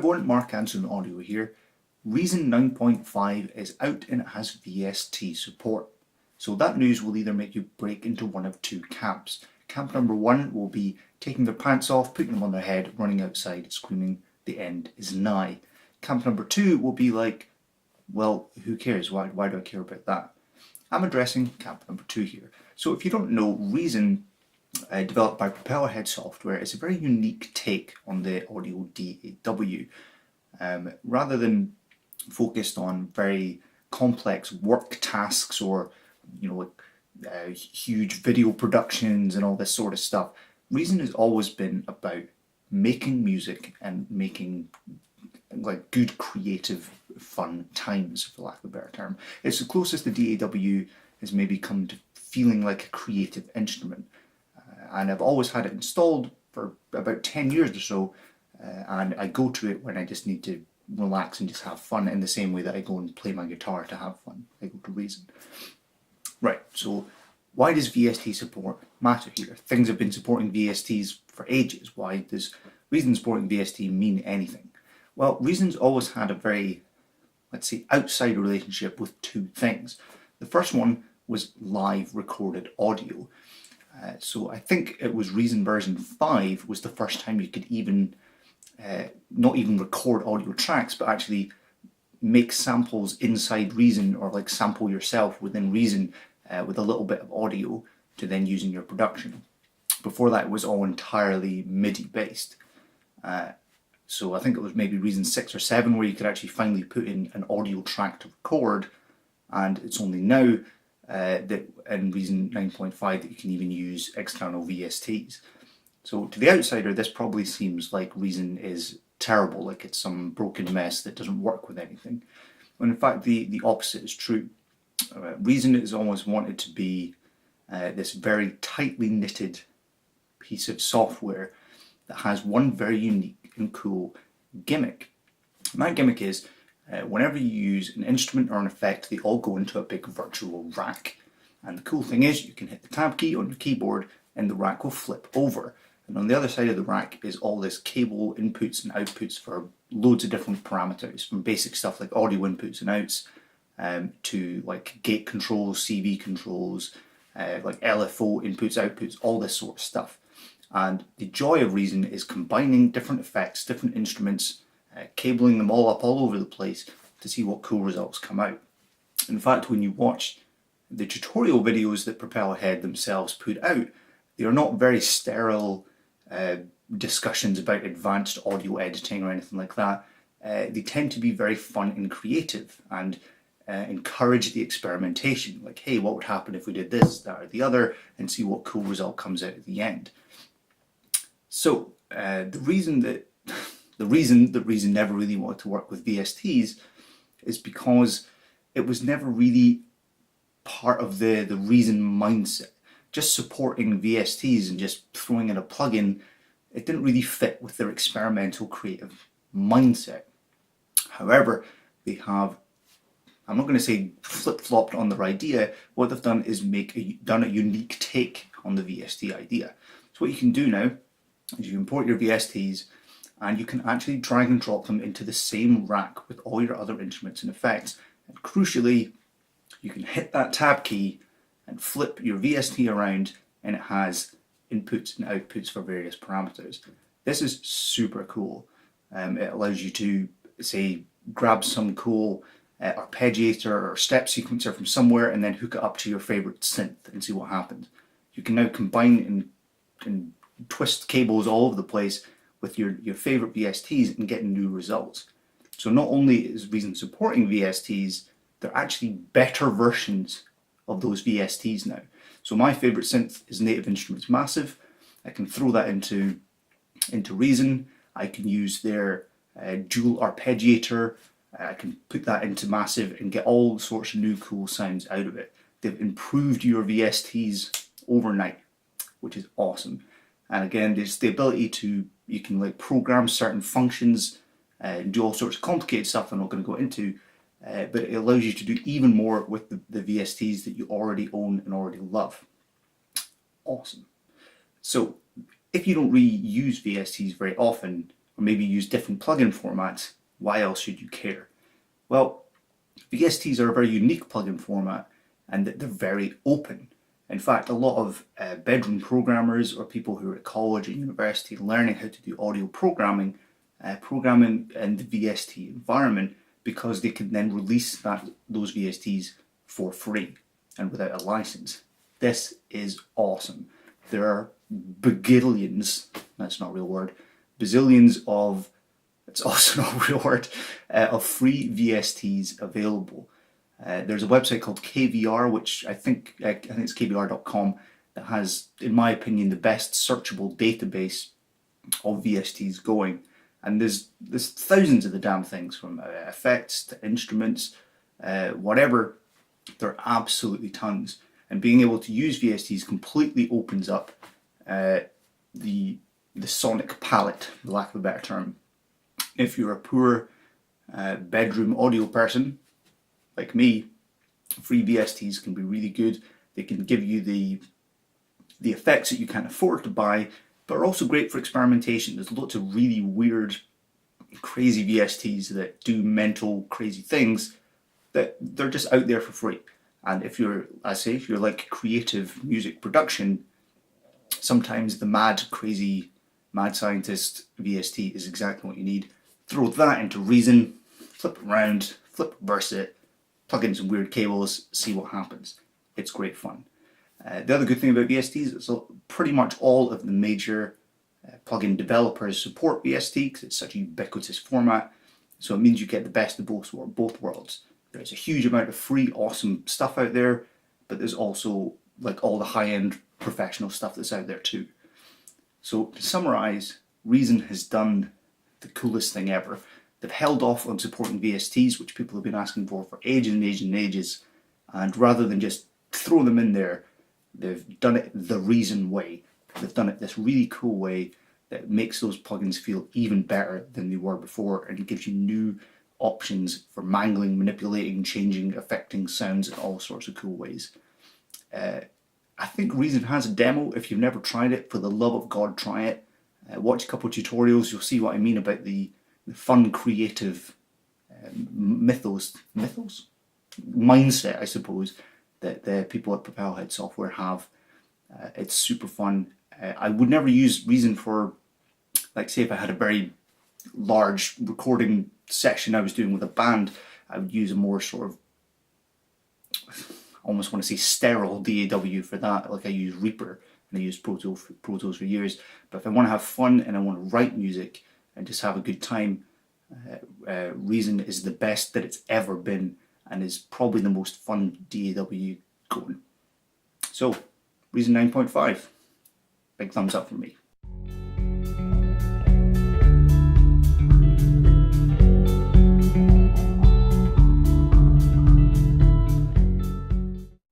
everyone, Mark Anson Audio here. Reason 9.5 is out and it has VST support. So that news will either make you break into one of two camps. Camp number one will be taking their pants off, putting them on their head, running outside, screaming, "The end is nigh." Camp number two will be like, well, who cares? Why do I care about that? I'm addressing camp number two here. So if you don't know, Reason, developed by Propellerhead Software, is a very unique take on the audio DAW. Rather than focused on very complex work tasks or huge video productions and all this sort of stuff, Reason has always been about making music and making like good creative fun times, for lack of a better term. It's the closest the DAW has maybe come to feeling like a creative instrument. And I've always had it installed for about 10 years or so, and I go to it when I just need to relax and just have fun, in the same way that I go and play my guitar to have fun. I go to Reason. Right, so why does VST support matter here? Things have been supporting VSTs for ages. Why does Reason supporting VST mean anything? Well, Reason's always had a very, let's say, outside relationship with two things. The first one was live recorded audio. So I think it was Reason version 5 was the first time you could even, not even record audio tracks, but actually make samples inside Reason, or like sample yourself within Reason with a little bit of audio to then use in your production. Before that, it was all entirely MIDI based. So I think it was maybe Reason 6 or 7 where you could actually finally put in an audio track to record, and it's only now that in Reason 9.5 that you can even use external VSTs. So to the outsider, this probably seems like Reason is terrible, like it's some broken mess that doesn't work with anything. When in fact the opposite is true. Reason is always wanted to be this very tightly knitted piece of software that has one very unique and cool gimmick. And that gimmick is whenever you use an instrument or an effect, they all go into a big virtual rack. And the cool thing is you can hit the tab key on your keyboard and the rack will flip over. And on the other side of the rack is all this cable inputs and outputs for loads of different parameters, from basic stuff like audio inputs and outs to like gate controls, CV controls, like LFO inputs, outputs, all this sort of stuff. And the joy of Reason is combining different effects, different instruments, cabling them all up all over the place to see what cool results come out. In fact, when you watch the tutorial videos that Propellerhead themselves put out, they are not very sterile discussions about advanced audio editing or anything like that. They tend to be very fun and creative and encourage the experimentation. Like, hey, what would happen if we did this, that, or the other, and see what cool result comes out at the end. So the reason that Reason never really wanted to work with VSTs is because it was never really part of the Reason mindset. Just supporting VSTs and just throwing in a plugin, it didn't really fit with their experimental creative mindset. However, they have, I'm not going to say flip-flopped on their idea. What they've done is done a unique take on the VST idea. So what you can do now is you import your VSTs and you can actually drag and drop them into the same rack with all your other instruments and effects. And crucially, you can hit that tab key and flip your VST around and it has inputs and outputs for various parameters. This is super cool. It allows you to, say, grab some cool arpeggiator or step sequencer from somewhere and then hook it up to your favorite synth and see what happens. You can now combine and twist cables all over the place with your favorite VSTs and get new results. So not only is Reason supporting VSTs, they're actually better versions of those VSTs now. So my favorite synth is Native Instruments Massive. I can throw that into Reason. I can use their dual arpeggiator. I can put that into Massive and get all sorts of new cool sounds out of it. They've improved your VSTs overnight, which is awesome. And again, there's the ability to, you can like program certain functions and do all sorts of complicated stuff I'm not going to go into, but it allows you to do even more with the VSTs that you already own and already love. Awesome. So if you don't really use VSTs very often, or maybe use different plugin formats, why else should you care? Well, VSTs are a very unique plugin format and that they're very open. In fact, a lot of bedroom programmers or people who are at college and university learning how to do audio programming, programming in the VST environment, because they can then release those VSTs for free and without a license. This is awesome. There are bagillions, that's not a real word, bazillions of, it's also not a real word, of free VSTs available. There's a website called KVR, which I think it's kvr.com, that has, in my opinion, the best searchable database of VSTs going. And there's thousands of the damn things, from effects to instruments, whatever. There are absolutely tons. And being able to use VSTs completely opens up the sonic palette, for lack of a better term. If you're a poor bedroom audio person, like me, free VSTs can be really good. They can give you the effects that you can't afford to buy, but are also great for experimentation. There's lots of really weird, crazy VSTs that do mental, crazy things that they're just out there for free. And if you're, if you're like creative music production, sometimes the mad, crazy, mad scientist VST is exactly what you need. Throw that into Reason, flip it around, flip reverse it, plug in some weird cables, see what happens. It's great fun. The other good thing about VSTs is pretty much all of the major plugin developers support VST because it's such a ubiquitous format. So it means you get the best of both worlds. There's a huge amount of free, awesome stuff out there, but there's also like all the high-end professional stuff that's out there too. So to summarize, Reason has done the coolest thing ever. They've held off on supporting VSTs, which people have been asking for ages and ages and ages, and rather than just throw them in there, they've done it the Reason way. They've done it this really cool way that makes those plugins feel even better than they were before, and gives you new options for mangling, manipulating, changing, affecting sounds in all sorts of cool ways. I think Reason has a demo. If you've never tried it, for the love of God, try it. Watch a couple of tutorials, you'll see what I mean about the fun, creative mindset, I suppose, that the people at Propelhead Software have. It's super fun. I would never use Reason for, like, say if I had a very large recording session I was doing with a band, I would use a more sort of, I almost want to say sterile DAW for that. Like I use Reaper and I use Pro Tools for years. But if I want to have fun and I want to write music and just have a good time, Reason is the best that it's ever been and is probably the most fun DAW going. So, Reason 9.5. Big thumbs up from me.